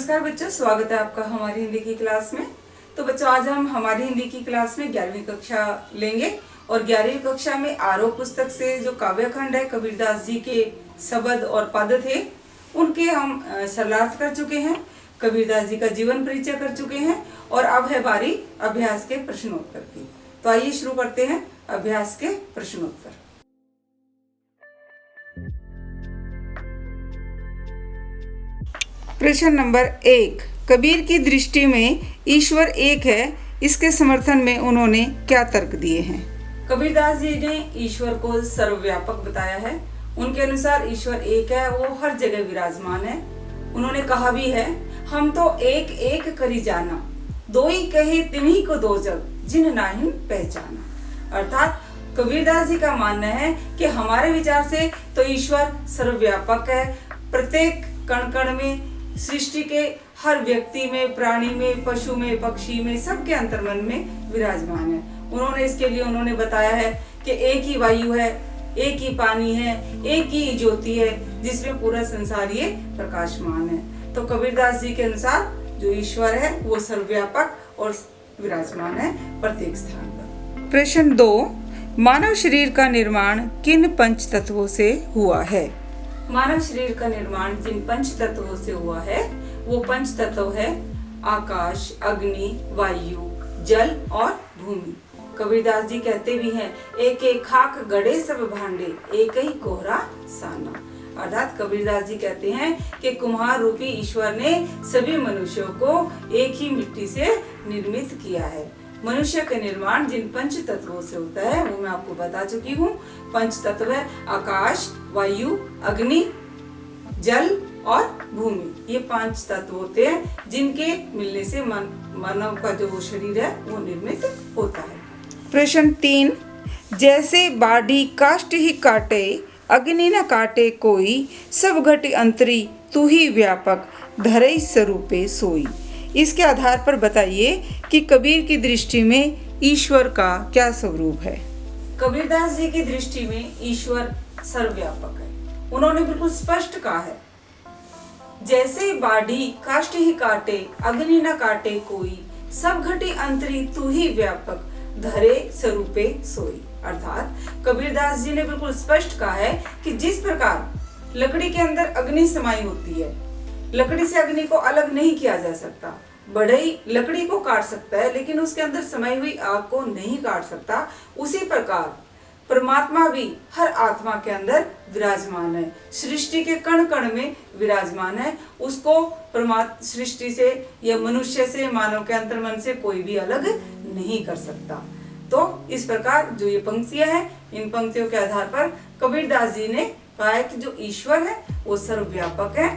नमस्कार बच्चों, स्वागत है आपका हमारी हिंदी की क्लास में। तो बच्चों, आज हम हमारी हिंदी की क्लास में 11वीं कक्षा लेंगे और 11वीं कक्षा में आरोह पुस्तक से जो काव्य खंड है कबीरदास जी के शब्द और पद थे उनके हम सरलार्थ कर चुके हैं, कबीरदास जी का जीवन परिचय कर चुके हैं और अब है बारी अभ्यास के प्रश्नोत्तर की। तो आइए शुरू करते हैं अभ्यास के प्रश्नोत्तर। प्रश्न नंबर 1, कबीर की दृष्टि में ईश्वर एक है, इसके समर्थन में उन्होंने क्या तर्क दिए हैं? कबीरदास जी ने ईश्वर को सर्वव्यापक बताया है। उनके अनुसार ईश्वर एक है, वो हर जगह विराजमान है। उन्होंने कहा भी है, हम तो एक एक करी जाना, दो ही कहे तिन्ही को दो जग, जिन नाहिन पहचाना। अर्थात कबीरदास जी का मानना है कि हमारे विचार से तो ईश्वर सर्वव्यापक है, प्रत्येक कण कण में, सृष्टि के हर व्यक्ति में, प्राणी में, पशु में, पक्षी में, सबके अंतर्मन में विराजमान है। उन्होंने बताया है कि एक ही वायु है, एक ही पानी है, एक ही ज्योति है, जिसमें पूरा संसार ये प्रकाशमान है। तो कबीरदास जी के अनुसार जो ईश्वर है वो सर्वव्यापक और विराजमान है प्रत्येक स्थान पर। प्रश्न 2, मानव शरीर का निर्माण किन पंच तत्वों से हुआ है? मानव शरीर का निर्माण जिन पंच तत्वों से हुआ है वो पंच तत्व है आकाश, अग्नि, वायु, जल और भूमि। कबीरदास जी कहते भी हैं, एक एक खाक गड़े सब भांडे, एक ही कोहरा साना। अर्थात कबीरदास जी कहते हैं कि कुम्हार रूपी ईश्वर ने सभी मनुष्यों को एक ही मिट्टी से निर्मित किया है। मनुष्य का निर्माण जिन पंच तत्वों से होता है वो मैं आपको बता चुकी हूँ। पंच तत्व है आकाश, वायु, अग्नि, जल और भूमि। ये 5 तत्व होते हैं जिनके मिलने से मानव का जो शरीर है वो निर्मित होता है। प्रश्न 3, जैसे बाढ़ी काष्ठ ही काटे, अग्नि न काटे कोई, सब घट अंतरी तू ही व्यापक, धरे स्वरूपे सोई। इसके आधार पर बताइए कि कबीर की दृष्टि में ईश्वर का क्या स्वरूप है? कबीरदास जी की दृष्टि में ईश्वर सर्वव्यापक है। उन्होंने बिल्कुल स्पष्ट कहा है, जैसे बाढ़ी काष्ठ ही काटे, अग्नि न काटे कोई, सब घटी अंतरी तू ही व्यापक, धरे स्वरूपे सोई। अर्थात कबीरदास जी ने बिल्कुल स्पष्ट कहा है कि जिस प्रकार लकड़ी के अंदर अग्नि समाई होती है, लकड़ी से अग्नि को अलग नहीं किया जा सकता। बढ़ई लकड़ी को काट सकता है लेकिन उसके अंदर समाई हुई आग को नहीं काट सकता। उसी प्रकार परमात्मा भी हर आत्मा के अंदर विराजमान है, सृष्टि के कण कण में विराजमान है। उसको सृष्टि से या मनुष्य से, मानव के अंतर्मन से कोई भी अलग नहीं कर सकता। तो इस प्रकार जो ये पंक्तियां हैं, इन पंक्तियों के आधार पर कबीरदास जी ने कहा है कि जो ईश्वर है वो सर्वव्यापक है,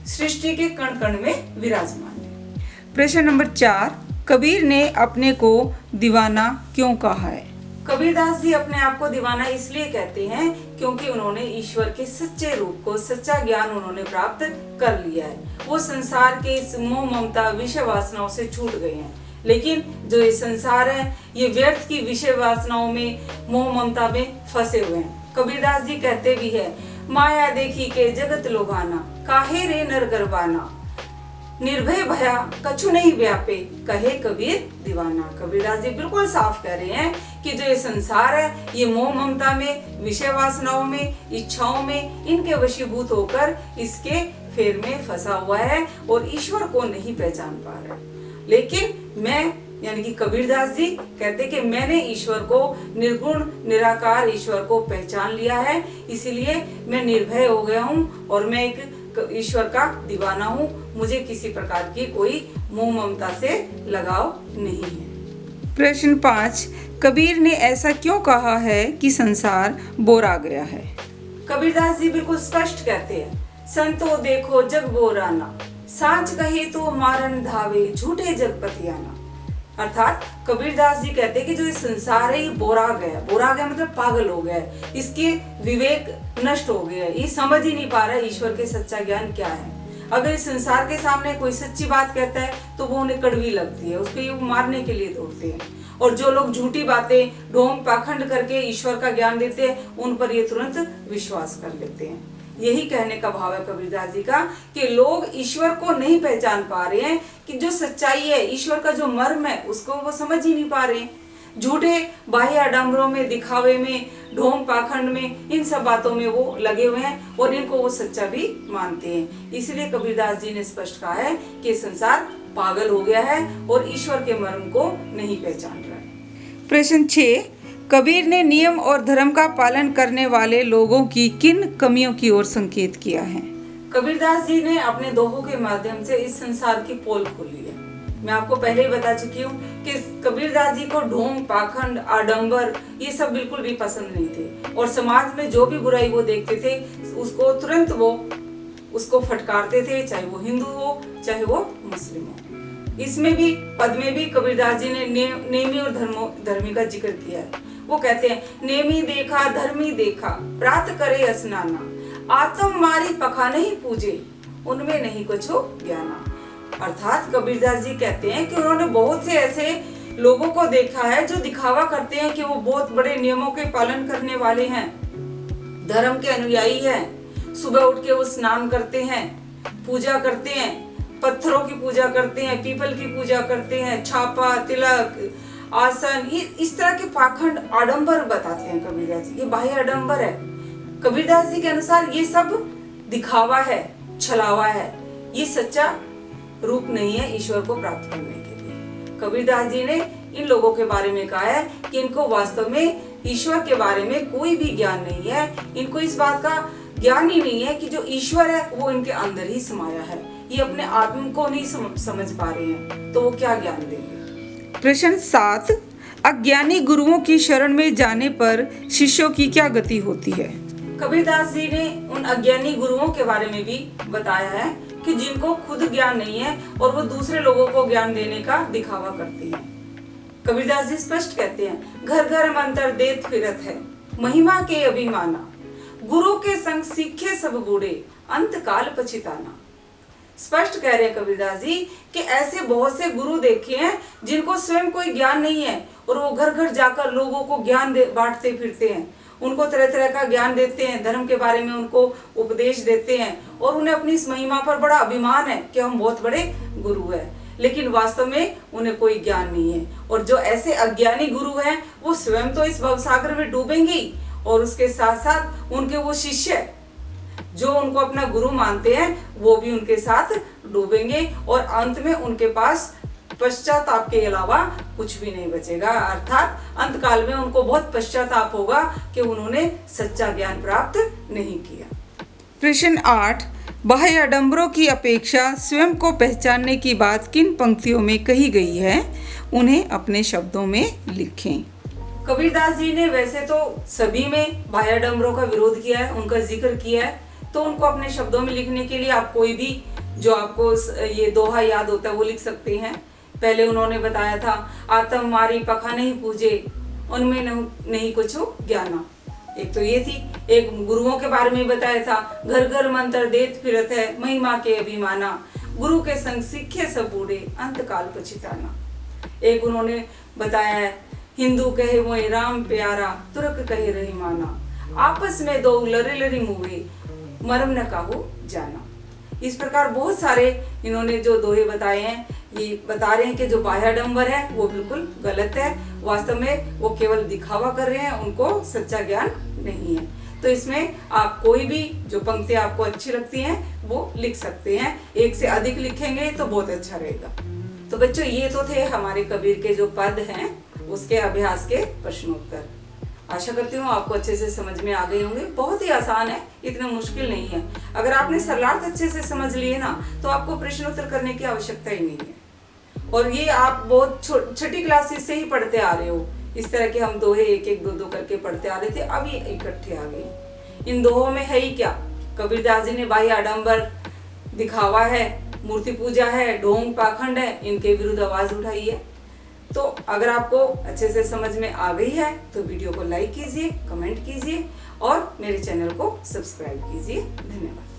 सृष्टि के कण कण में विराजमान है। प्रश्न नंबर 4, कबीर ने अपने को दीवाना क्यों कहा है? कबीरदास जी अपने आप को दीवाना इसलिए कहते हैं क्योंकि उन्होंने ईश्वर के सच्चे रूप को, सच्चा ज्ञान उन्होंने प्राप्त कर लिया है। वो संसार के इस मोह ममता विषय वासनाओं से छूट गए हैं। लेकिन जो ये संसार है ये व्यर्थ की विषय वासनाओं में, मोह ममता में फंसे हुए हैं। कबीरदास जी कहते भी है, माया देखी के जगत लोभाना, काहे रे नर गरबाना, निर्भय भया कछु नहीं व्यापे, कहे कबीर दीवाना। कबीरदास जी बिल्कुल साफ कह रहे हैं कि जो ये संसार है ये मोह ममता में, विषय वासनाओं में, इच्छाओं में, इनके वशीभूत होकर इसके फेर में फंसा हुआ है और ईश्वर को नहीं पहचान पा रहा है। लेकिन मैं यानी कि कबीरदास जी कहते कि मैंने ईश्वर को, निर्गुण निराकार ईश्वर को पहचान लिया है, इसीलिए मैं निर्भय हो गया हूँ और मैं एक ईश्वर का दीवाना हूँ। मुझे किसी प्रकार की कोई मोह ममता से लगाव नहीं है। प्रश्न 5, कबीर ने ऐसा क्यों कहा है कि संसार बोरा गया है? कबीरदास जी बिल्कुल स्पष्ट कहते हैं, संतो देखो जग बोराना, सांच कहे तो मारन धावे, झूठे जगपतियाना। अर्थात कबीरदास जी कहते हैं कि जो ये संसार है ये बोरा गया मतलब पागल हो गया है, इसके विवेक नष्ट हो गया है, ये समझ ही नहीं पा रहा है ईश्वर के सच्चा ज्ञान क्या है। अगर इस संसार के सामने कोई सच्ची बात कहता है तो वो उन्हें कड़वी लगती है, उसको ये मारने के लिए दौड़ते हैं। और जो लोग झूठी बातें, ढोंग पाखंड करके ईश्वर का ज्ञान देते हैं उन पर ये तुरंत विश्वास कर लेते हैं। यही कहने का भाव है कबीरदास जी का कि लोग ईश्वर को नहीं पहचान पा रहे हैं, कि जो सच्चाई है, ईश्वर का जो मर्म है, उसको वो समझ ही नहीं पा रहे हैं। झूठे बाह्य आडंबरों में, दिखावे में, ढोंग पाखंड में, इन सब बातों में वो लगे हुए हैं और इनको वो सच्चा भी मानते हैं। इसलिए कबीरदास जी ने स्पष्ट कहा है कि संसार पागल हो गया है और ईश्वर के मर्म को नहीं पहचान रहा है। प्रश्न 6, कबीर ने नियम और धर्म का पालन करने वाले लोगों की किन कमियों की ओर संकेत किया है? कबीरदास जी ने अपने दोहों के माध्यम से इस संसार की पोल खोली है। मैं आपको पहले ही बता चुकी हूँ कि कबीरदास जी को ढोंग, पाखंड, आडंबर ये सब बिल्कुल भी पसंद नहीं थे और समाज में जो भी बुराई वो देखते थे उसको तुरंत वो उसको फटकारते थे, चाहे वो हिंदू हो चाहे वो मुस्लिम हो। इसमें भी पद में भी कबीरदास जी ने नेमी और धर्मी का जिक्र किया है। वो कहते हैं, नेमी देखा धर्मी देखा, प्रात करे स्नाना, आत्म मारी पखा नहीं पूजे, उनमें नहीं कुछ ज्ञाना। अर्थात कबीरदास जी कहते हैं कि उन्होंने बहुत से ऐसे लोगों को देखा है जो दिखावा करते हैं कि वो बहुत बड़े नियमों के पालन करने वाले हैं, धर्म के अनुयायी हैं। सुबह उठ के वो स्नान करते हैं, पूजा करते हैं, पत्थरों की पूजा करते हैं, पीपल की पूजा करते हैं, छापा, तिलक, आसन, इस तरह के पाखंड आडंबर बताते हैं कबीरदास जी। ये बाह्य आडंबर है। कबीरदास जी के अनुसार ये सब दिखावा है, छलावा है, ये सच्चा रूप नहीं है ईश्वर को प्राप्त करने के लिए। कबीरदास जी ने इन लोगों के बारे में कहा है कि इनको वास्तव में ईश्वर के बारे में कोई भी ज्ञान नहीं है। इनको इस बात का ज्ञान ही नहीं है कि जो ईश्वर है वो इनके अंदर ही समाया है। ये अपने आत्म को नहीं समझ पा रहे हैं, तो वो क्या ज्ञान देंगे। प्रश्न 7, अज्ञानी गुरुओं की शरण में जाने पर शिष्यों की क्या गति होती है? कबीरदास जी ने उन अज्ञानी गुरुओं के बारे में भी बताया है कि जिनको खुद ज्ञान नहीं है और वो दूसरे लोगों को ज्ञान देने का दिखावा करते हैं। कबीरदास जी स्पष्ट कहते हैं, घर घर मंत्र देत फिरत है, महिमा के अभिमाना, गुरु के संग सीखे सब बूढ़े, अंत काल पछिताना। स्पष्ट कह रहे हैं कबीरदास जी कि ऐसे बहुत से गुरु देखे हैं जिनको स्वयं कोई ज्ञान नहीं है और वो घर घर जाकर लोगों को ज्ञान बांटते फिरते हैं, उनको तरह तरह का ज्ञान देते हैं, धर्म के बारे में उनको उपदेश देते हैं और उन्हें अपनी इस महिमा पर बड़ा अभिमान है कि हम बहुत बड़े गुरु हैं, लेकिन वास्तव में उन्हें कोई ज्ञान नहीं है। और जो ऐसे अज्ञानी गुरु हैं वो स्वयं तो इस भवसागर में डूबेंगे और उसके साथ साथ उनके वो शिष्य जो उनको अपना गुरु मानते हैं वो भी उनके साथ डूबेंगे और अंत में उनके पास पश्चाताप के अलावा कुछ भी नहीं बचेगा। अर्थात अंत काल में उनको बहुत पश्चाताप होगा कि उन्होंने सच्चा ज्ञान प्राप्त नहीं किया। प्रश्न 8, बाह्य आडंबरों की अपेक्षा स्वयं को पहचानने की बात किन पंक्तियों में कही गई है? उन्हें अपने शब्दों में लिखें। कबीरदास जी ने वैसे तो सभी में बाह्य आडंबरों का विरोध किया है, उनका जिक्र किया है, तो उनको अपने शब्दों में लिखने के लिए आप कोई भी जो आपको ये दोहा याद होता है वो लिख सकते हैं। पहले उन्होंने बताया था, आत्म मारी पखा नहीं पूजे, उनमें नहीं कुछ ज्ञाना। एक तो ये थी। एक गुरुओं के बारे में बताया था, घर घर मंत्र देत फिरत है, महिमा के अभिमाना, गुरु के संग सीखे सब बूढ़े, अंत काल पछिताना। एक उन्होंने बताया है, हिंदू कहे मोए राम प्यारा, तुर्क कहे रहीमाना, आपस में दो लरे लरी मुवे, मरम न काहू जाना। इस प्रकार बहुत सारे इन्होंने जो दोहे बताए हैं, ये बता रहे हैं कि जो बाह्य आडंबर है वो बिल्कुल गलत है, वास्तव में वो केवल दिखावा कर रहे हैं, उनको सच्चा ज्ञान नहीं है। तो इसमें आप कोई भी जो पंक्तियां आपको अच्छी लगती हैं वो लिख सकते हैं, एक से अधिक लिखेंगे तो बहुत अच्छा रहेगा। तो बच्चों ये तो थे हमारे कबीर के जो पद हैं उसके अभ्यास के प्रश्नोत्तर। आशा करती हूँ आपको अच्छे से समझ में आ गए होंगे। बहुत ही आसान है, इतना मुश्किल नहीं है। अगर आपने सरलार्थ अच्छे से समझ लिए ना तो आपको प्रश्नोत्तर करने की आवश्यकता ही नहीं है। और ये आप बहुत छोटी क्लासेस से ही पढ़ते आ रहे हो। इस तरह के हम दोहे एक एक दो दो करके पढ़ते आ रहे थे, अब ये इकट्ठे आ गए। इन दोहों में है ही क्या? कबीरदास जी ने बाह्य आडंबर, दिखावा है, मूर्ति पूजा है, ढोंग पाखंड है, इनके विरुद्ध आवाज उठाई है। तो अगर आपको अच्छे से समझ में आ गई है तो वीडियो को लाइक कीजिए, कमेंट कीजिए और मेरे चैनल को सब्सक्राइब कीजिए। धन्यवाद।